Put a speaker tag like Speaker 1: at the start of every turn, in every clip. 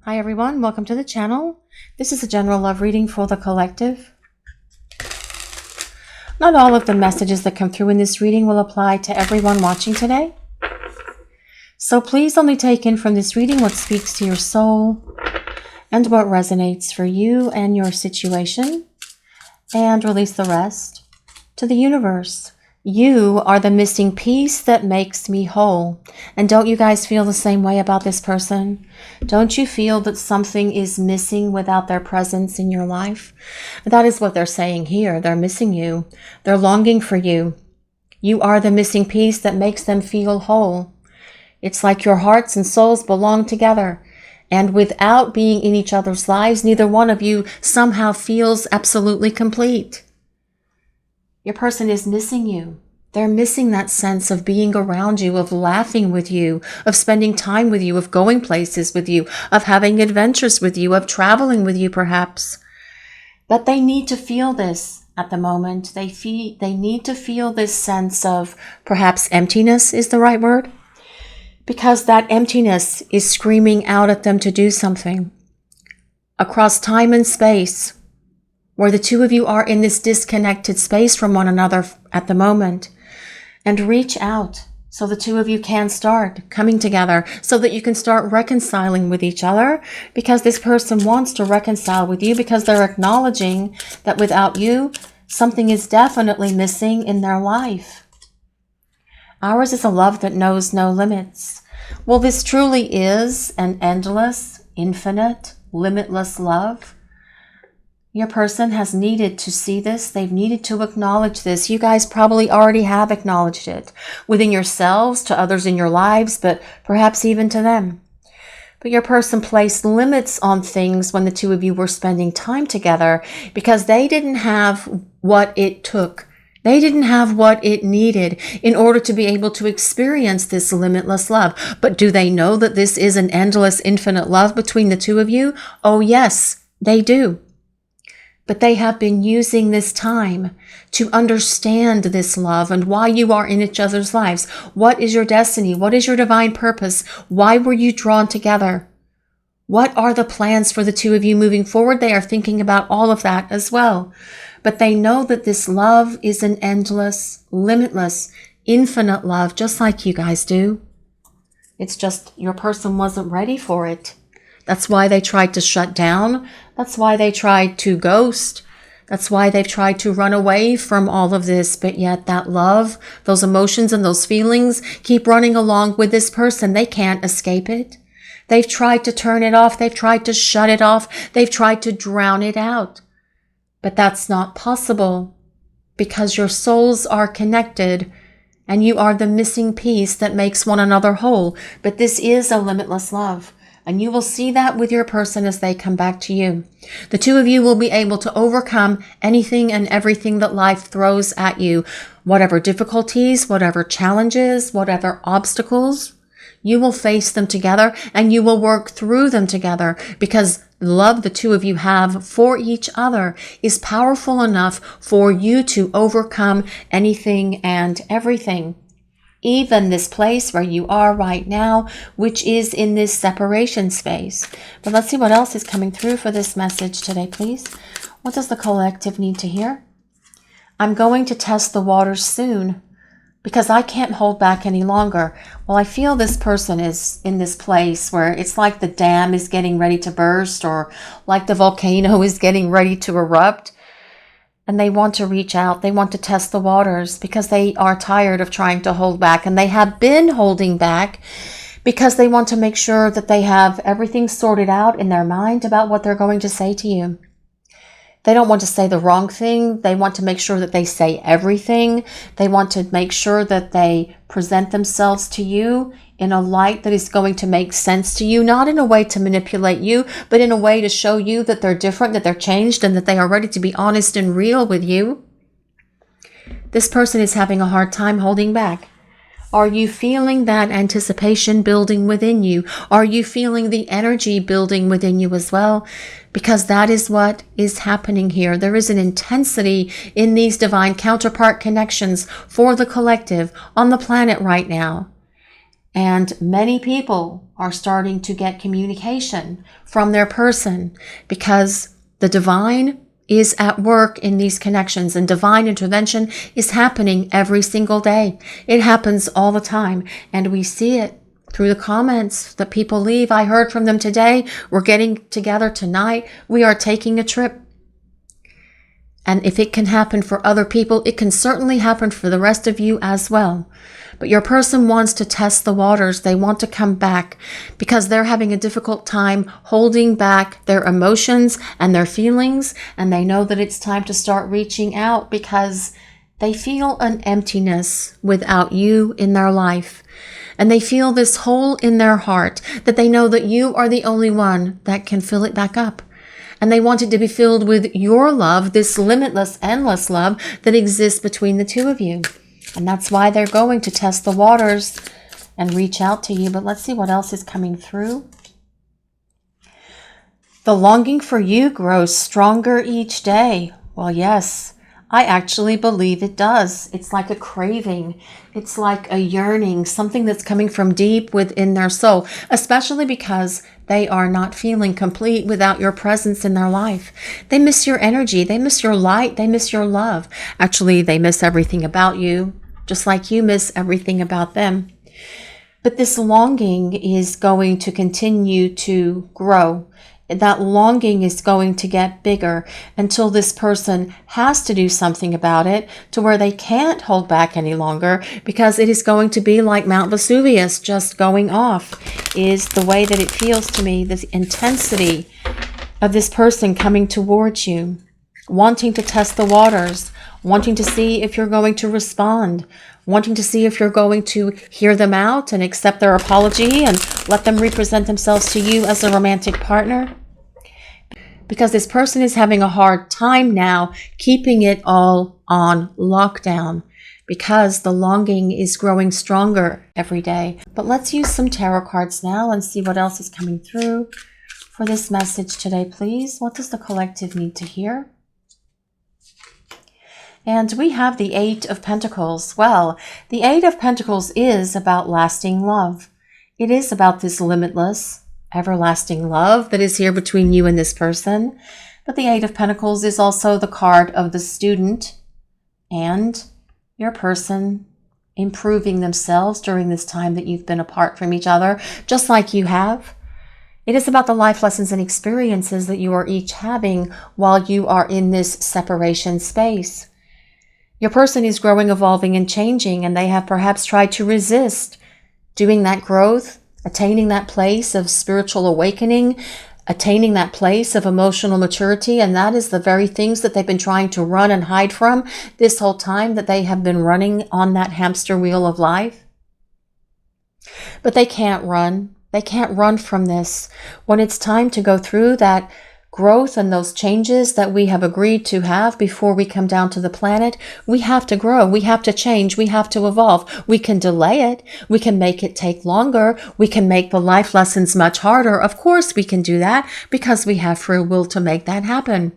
Speaker 1: Hi everyone, welcome to the channel. This is a general love reading for the collective. Not all of the messages that come through in this reading will apply to everyone watching today. So please only take in from this reading what speaks to your soul and what resonates for you and your situation, and release the rest to the universe. You are the missing piece that makes me whole. And don't you guys feel the same way about this person? Don't you feel that something is missing without their presence in your life? That is what they're saying here. They're missing you. They're longing for you. You are the missing piece that makes them feel whole. It's like your hearts and souls belong together. And without being in each other's lives, neither one of you somehow feels absolutely complete. Your person is missing you. They're missing that sense of being around you, of laughing with you, of spending time with you, of going places with you, of having adventures with you, of traveling with you perhaps. But they need to feel this at the moment. They need to feel this sense of perhaps emptiness is the right word, because that emptiness is screaming out at them to do something. Across time and space, where the two of you are in this disconnected space from one another at the moment, and reach out so the two of you can start coming together, so that you can start reconciling with each other, because this person wants to reconcile with you, because they're acknowledging that without you, something is definitely missing in their life. Ours is a love that knows no limits. Well, this truly is an endless, infinite, limitless love. Your person has needed to see this. They've needed to acknowledge this. You guys probably already have acknowledged it within yourselves, to others in your lives, but perhaps even to them. But your person placed limits on things when the two of you were spending time together, because they didn't have what it took. They didn't have what it needed in order to be able to experience this limitless love. But do they know that this is an endless, infinite love between the two of you? Oh yes, they do. But they have been using this time to understand this love and why you are in each other's lives. What is your destiny? What is your divine purpose? Why were you drawn together? What are the plans for the two of you moving forward? They are thinking about all of that as well. But they know that this love is an endless, limitless, infinite love, just like you guys do. It's just your person wasn't ready for it. That's why they tried to shut down. That's why they tried to ghost. That's why they've tried to run away from all of this. But yet that love, those emotions and those feelings keep running along with this person. They can't escape it. They've tried to turn it off. They've tried to shut it off. They've tried to drown it out. But that's not possible, because your souls are connected and you are the missing piece that makes one another whole. But this is a limitless love. And you will see that with your person as they come back to you. The two of you will be able to overcome anything and everything that life throws at you. Whatever difficulties, whatever challenges, whatever obstacles, you will face them together and you will work through them together, because the love the two of you have for each other is powerful enough for you to overcome anything and everything. Even this place where you are right now, which is in this separation space. But let's see what else is coming through for this message today, please. What does the collective need to hear? I'm going to test the waters soon, because I can't hold back any longer. Well, I feel this person is in this place where it's like the dam is getting ready to burst, or like the volcano is getting ready to erupt. And they want to reach out. They want to test the waters because they are tired of trying to hold back. And they have been holding back because they want to make sure that they have everything sorted out in their mind about what they're going to say to you. They don't want to say the wrong thing. They want to make sure that they say everything. They want to make sure that they present themselves to you in a light that is going to make sense to you, not in a way to manipulate you, but in a way to show you that they're different, that they're changed, and that they are ready to be honest and real with you. This person is having a hard time holding back. Are you feeling that anticipation building within you? Are you feeling the energy building within you as well? Because that is what is happening here. There is an intensity in these divine counterpart connections for the collective on the planet right now. And many people are starting to get communication from their person because the divine is at work in these connections, and divine intervention is happening every single day. It happens all the time, and we see it through the comments that people leave. I heard from them today. We're getting together tonight. We are taking a trip. And if it can happen for other people, it can certainly happen for the rest of you as well. But your person wants to test the waters. They want to come back because they're having a difficult time holding back their emotions and their feelings. And they know that it's time to start reaching out because they feel an emptiness without you in their life. And they feel this hole in their heart that they know that you are the only one that can fill it back up. And they want it to be filled with your love, this limitless, endless love that exists between the two of you. And that's why they're going to test the waters and reach out to you. But let's see what else is coming through. The longing for you grows stronger each day. Well, yes, I actually believe it does. It's like a craving. It's like a yearning, something that's coming from deep within their soul, especially because they are not feeling complete without your presence in their life. They miss your energy. They miss your light. They miss your love. Actually, they miss everything about you, just like you miss everything about them. But this longing is going to continue to grow. That longing is going to get bigger until this person has to do something about it to where they can't hold back any longer, because it is going to be like Mount Vesuvius just going off, is the way that it feels to me, the intensity of this person coming towards you, wanting to test the waters, wanting to see if you're going to respond, wanting to see if you're going to hear them out and accept their apology and let them represent themselves to you as a romantic partner. Because this person is having a hard time now keeping it all on lockdown, because the longing is growing stronger every day. But let's use some tarot cards now and see what else is coming through for this message today, please. What does the collective need to hear? And we have the Eight of Pentacles. Well, the Eight of Pentacles is about lasting love. It is about this limitless, everlasting love that is here between you and this person. But the Eight of Pentacles is also the card of the student and your person improving themselves during this time that you've been apart from each other, just like you have. It is about the life lessons and experiences that you are each having while you are in this separation space. Your person is growing, evolving, and changing, and they have perhaps tried to resist doing that growth, attaining that place of spiritual awakening, attaining that place of emotional maturity. And that is the very things that they've been trying to run and hide from this whole time that they have been running on that hamster wheel of life. But they can't run. They can't run from this. When it's time to go through that growth and those changes that we have agreed to have before we come down to the planet, we have to grow, we have to change, we have to evolve. We can delay it, we can make it take longer, we can make the life lessons much harder. Of course we can do that because we have free will to make that happen.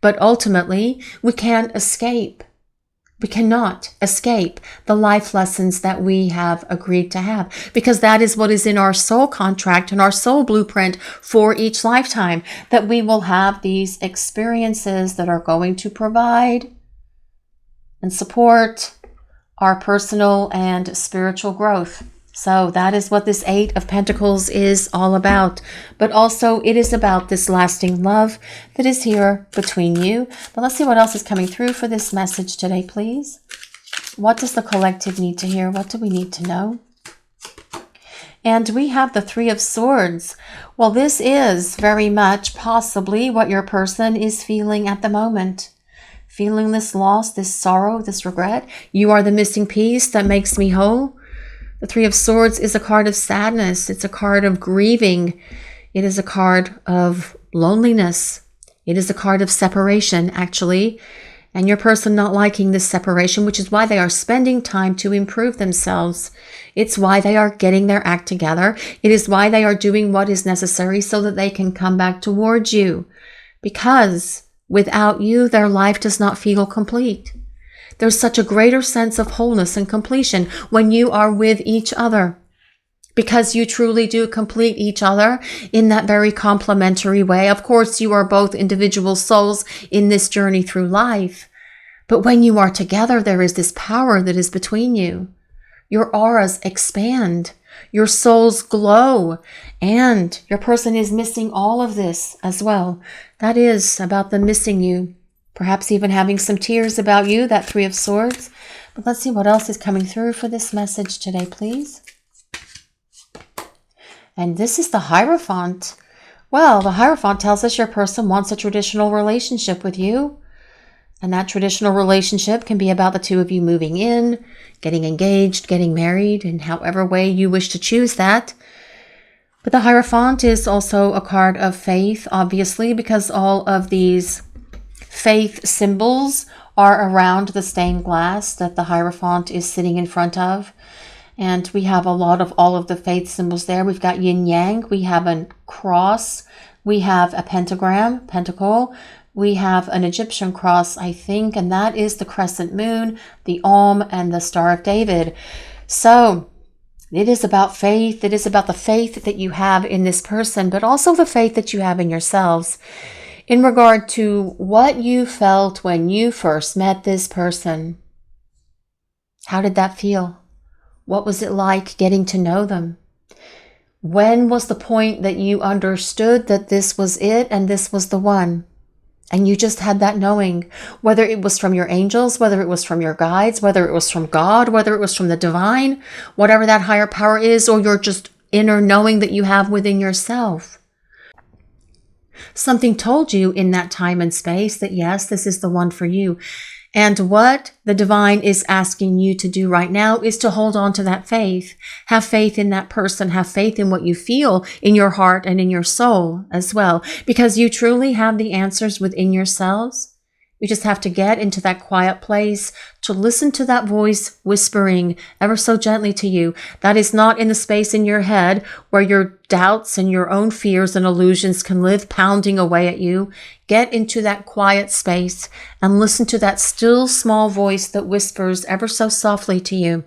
Speaker 1: But ultimately, we can't escape. We cannot escape the life lessons that we have agreed to have, because that is what is in our soul contract and our soul blueprint for each lifetime, that we will have these experiences that are going to provide and support our personal and spiritual growth. So that is what this Eight of Pentacles is all about. But also it is about this lasting love that is here between you. But let's see what else is coming through for this message today, please. What does the collective need to hear? What do we need to know? And we have the Three of Swords. Well, this is very much possibly what your person is feeling at the moment. Feeling this loss, this sorrow, this regret. You are the missing piece that makes me whole. The Three of Swords is a card of sadness. It's a card of grieving. It is a card of loneliness. It is a card of separation, actually. And your person not liking this separation, which is why they are spending time to improve themselves. It's why they are getting their act together. It is why they are doing what is necessary so that they can come back towards you. Because without you, their life does not feel complete. There's such a greater sense of wholeness and completion when you are with each other. because you truly do complete each other in that very complementary way. Of course, you are both individual souls in this journey through life. But when you are together, there is this power that is between you. Your auras expand, your souls glow, and your person is missing all of this as well. That is about them missing you, perhaps even having some tears about you, that Three of Swords. But let's see what else is coming through for this message today, please. And this is the Hierophant. Well, the Hierophant tells us your person wants a traditional relationship with you. And that traditional relationship can be about the two of you moving in, getting engaged, getting married, in however way you wish to choose that. But the Hierophant is also a card of faith, obviously, because all of these faith symbols are around the stained glass that the Hierophant is sitting in front of. And we have a lot of all of the faith symbols there. We've got yin yang, we have a cross, we have a pentagram, pentacle. We have an Egyptian cross, I think, and that is the crescent moon, the Om, and the Star of David. So it is about faith. It is about the faith that you have in this person, but also the faith that you have in yourselves in regard to what you felt when you first met this person. How did that feel? What was it like getting to know them? When was the point that you understood that this was it and this was the one? And you just had that knowing, whether it was from your angels, whether it was from your guides, whether it was from God, whether it was from the divine, whatever that higher power is, or your just inner knowing that you have within yourself. Something told you in that time and space that yes, this is the one for you. And what the divine is asking you to do right now is to hold on to that faith. Have faith in that person. Have faith in what you feel in your heart and in your soul as well. Because you truly have the answers within yourselves. You just have to get into that quiet place to listen to that voice whispering ever so gently to you. That is not in the space in your head where your doubts and your own fears and illusions can live pounding away at you. Get into that quiet space and listen to that still small voice that whispers ever so softly to you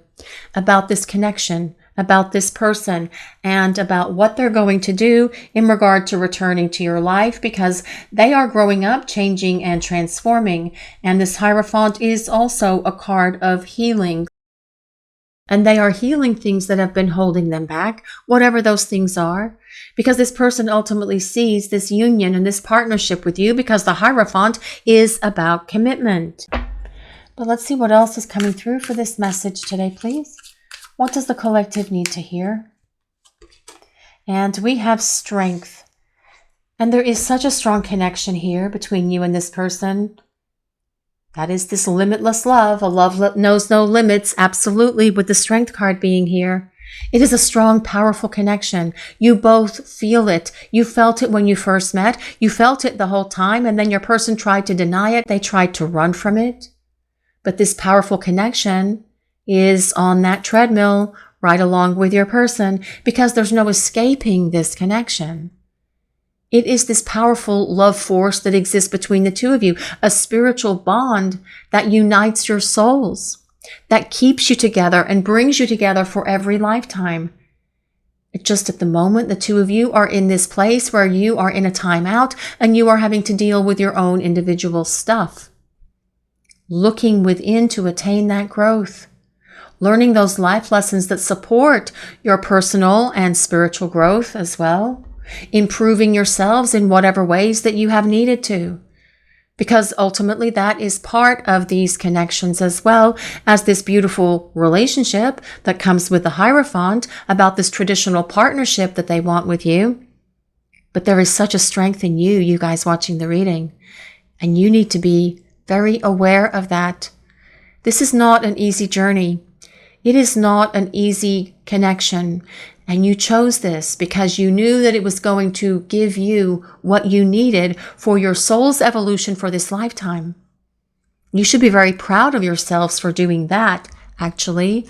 Speaker 1: about this connection, about this person, and about what they're going to do in regard to returning to your life, because they are growing up, changing, and transforming. And this Hierophant is also a card of healing. And they are healing things that have been holding them back, whatever those things are, because this person ultimately sees this union and this partnership with you, because the Hierophant is about commitment. But let's see what else is coming through for this message today, please. What does the collective need to hear? And we have strength. And there is such a strong connection here between you and this person. That is this limitless love. A love that knows no limits, absolutely, with the strength card being here. It is a strong, powerful connection. You both feel it. You felt it when you first met. You felt it the whole time, and then your person tried to deny it. They tried to run from it. But this powerful connection is on that treadmill right along with your person, because there's no escaping this connection. It is this powerful love force that exists between the two of you, a spiritual bond that unites your souls, that keeps you together and brings you together for every lifetime. Just at the moment, the two of you are in this place where you are in a timeout and you are having to deal with your own individual stuff. Looking within to attain that growth. Learning those life lessons that support your personal and spiritual growth as well. Improving yourselves in whatever ways that you have needed to. Because ultimately that is part of these connections as well as this beautiful relationship that comes with the Hierophant about this traditional partnership that they want with you. But there is such a strength in you, you guys watching the reading, and you need to be very aware of that. This is not an easy journey. It is not an easy connection, and you chose this because you knew that it was going to give you what you needed for your soul's evolution for this lifetime. You should be very proud of yourselves for doing that, actually,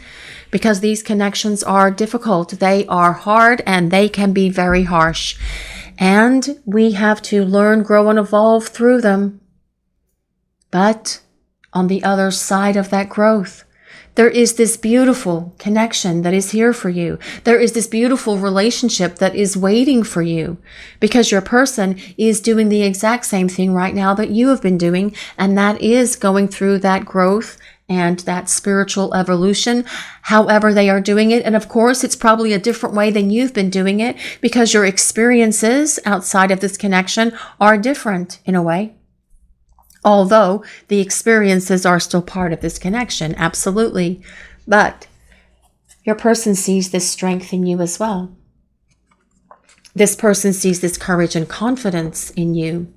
Speaker 1: because these connections are difficult. They are hard, and they can be very harsh. And we have to learn, grow, and evolve through them. But on the other side of that growth, There is this beautiful connection that is here for you. There is this beautiful relationship that is waiting for you because your person is doing the exact same thing right now that you have been doing, and that is going through that growth and that spiritual evolution, however they are doing it. And of course, it's probably a different way than you've been doing it because your experiences outside of this connection are different in a way. Although the experiences are still part of this connection, absolutely. But your person sees this strength in you as well. This person sees this courage and confidence in you.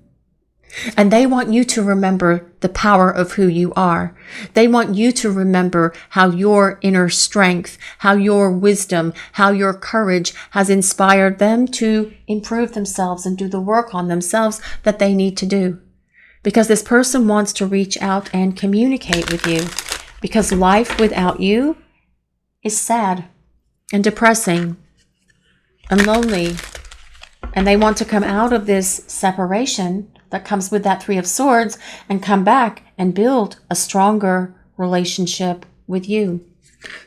Speaker 1: And they want you to remember the power of who you are. They want you to remember how your inner strength, how your wisdom, how your courage has inspired them to improve themselves and do the work on themselves that they need to do. Because this person wants to reach out and communicate with you. Because life without you is sad and depressing and lonely. And they want to come out of this separation that comes with that Three of Swords and come back and build a stronger relationship with you.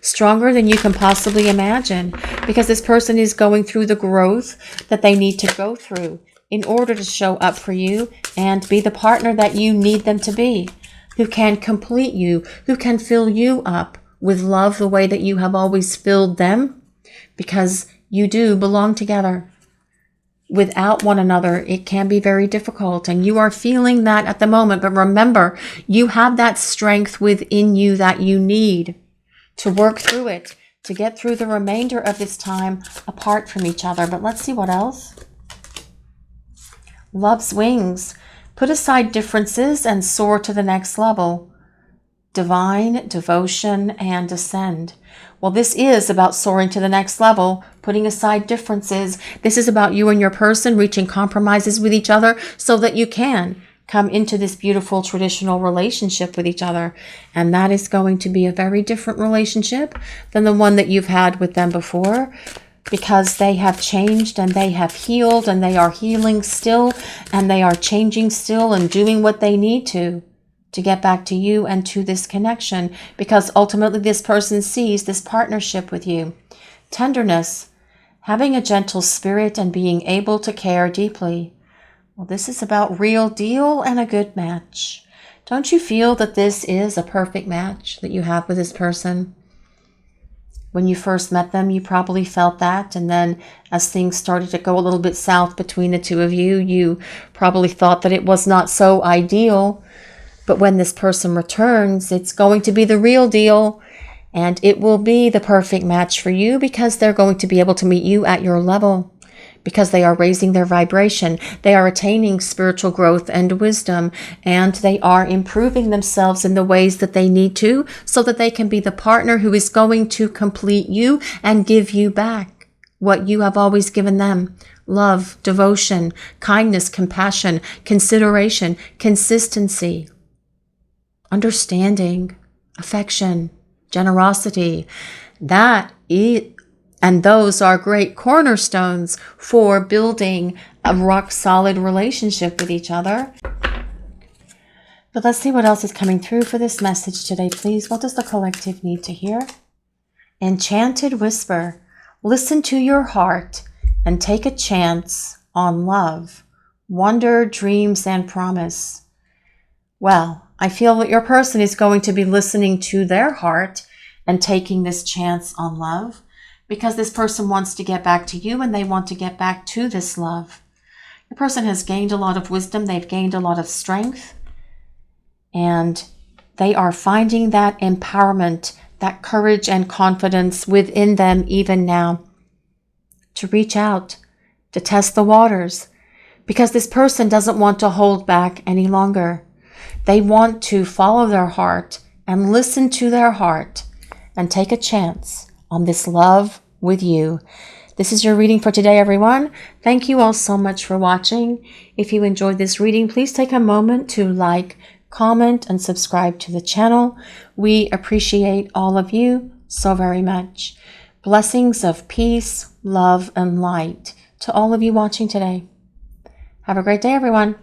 Speaker 1: Stronger than you can possibly imagine, because this person is going through the growth that they need to go through in order to show up for you and be the partner that you need them to be, who can complete you, who can fill you up with love the way that you have always filled them, because you do belong together. Without one another, it can be very difficult, and you are feeling that at the moment. But remember, you have that strength within you that you need to work through it, to get through the remainder of this time apart from each other. But let's see what else. Love's wings. Put aside differences and soar to the next level. Divine devotion and ascend. Well, this is about soaring to the next level, putting aside differences. This is about you and your person reaching compromises with each other so that you can come into this beautiful traditional relationship with each other. And that is going to be a very different relationship than the one that you've had with them before, because they have changed and they have healed and they are healing still and they are changing still and doing what they need to get back to you and to this connection, because ultimately this person sees this partnership with you. Tenderness, having a gentle spirit and being able to care deeply. Well, this is about real deal and a good match. Don't you feel that this is a perfect match that you have with this person? When you first met them, you probably felt that. And then as things started to go a little bit south between the two of you, you probably thought that it was not so ideal. But when this person returns, it's going to be the real deal, and it will be the perfect match for you because they're going to be able to meet you at your level, because they are raising their vibration, they are attaining spiritual growth and wisdom, and they are improving themselves in the ways that they need to so that they can be the partner who is going to complete you and give you back what you have always given them. Love, devotion, kindness, compassion, consideration, consistency, understanding, affection, generosity. And those are great cornerstones for building a rock-solid relationship with each other. But let's see what else is coming through for this message today, please. What does the collective need to hear? Enchanted whisper. Listen to your heart and take a chance on love, wonder, dreams, and promise. Well, I feel that your person is going to be listening to their heart and taking this chance on love, because this person wants to get back to you and they want to get back to this love. Your person has gained a lot of wisdom. They've gained a lot of strength, and they are finding that empowerment, that courage and confidence within them even now to reach out, to test the waters, because this person doesn't want to hold back any longer. They want to follow their heart and listen to their heart and take a chance on this love with you. This is your reading for today, everyone. Thank you all so much for watching. If you enjoyed this reading, please take a moment to like, comment, and subscribe to the channel. We appreciate all of you so very much. Blessings of peace, love, and light to all of you watching today. Have a great day, everyone.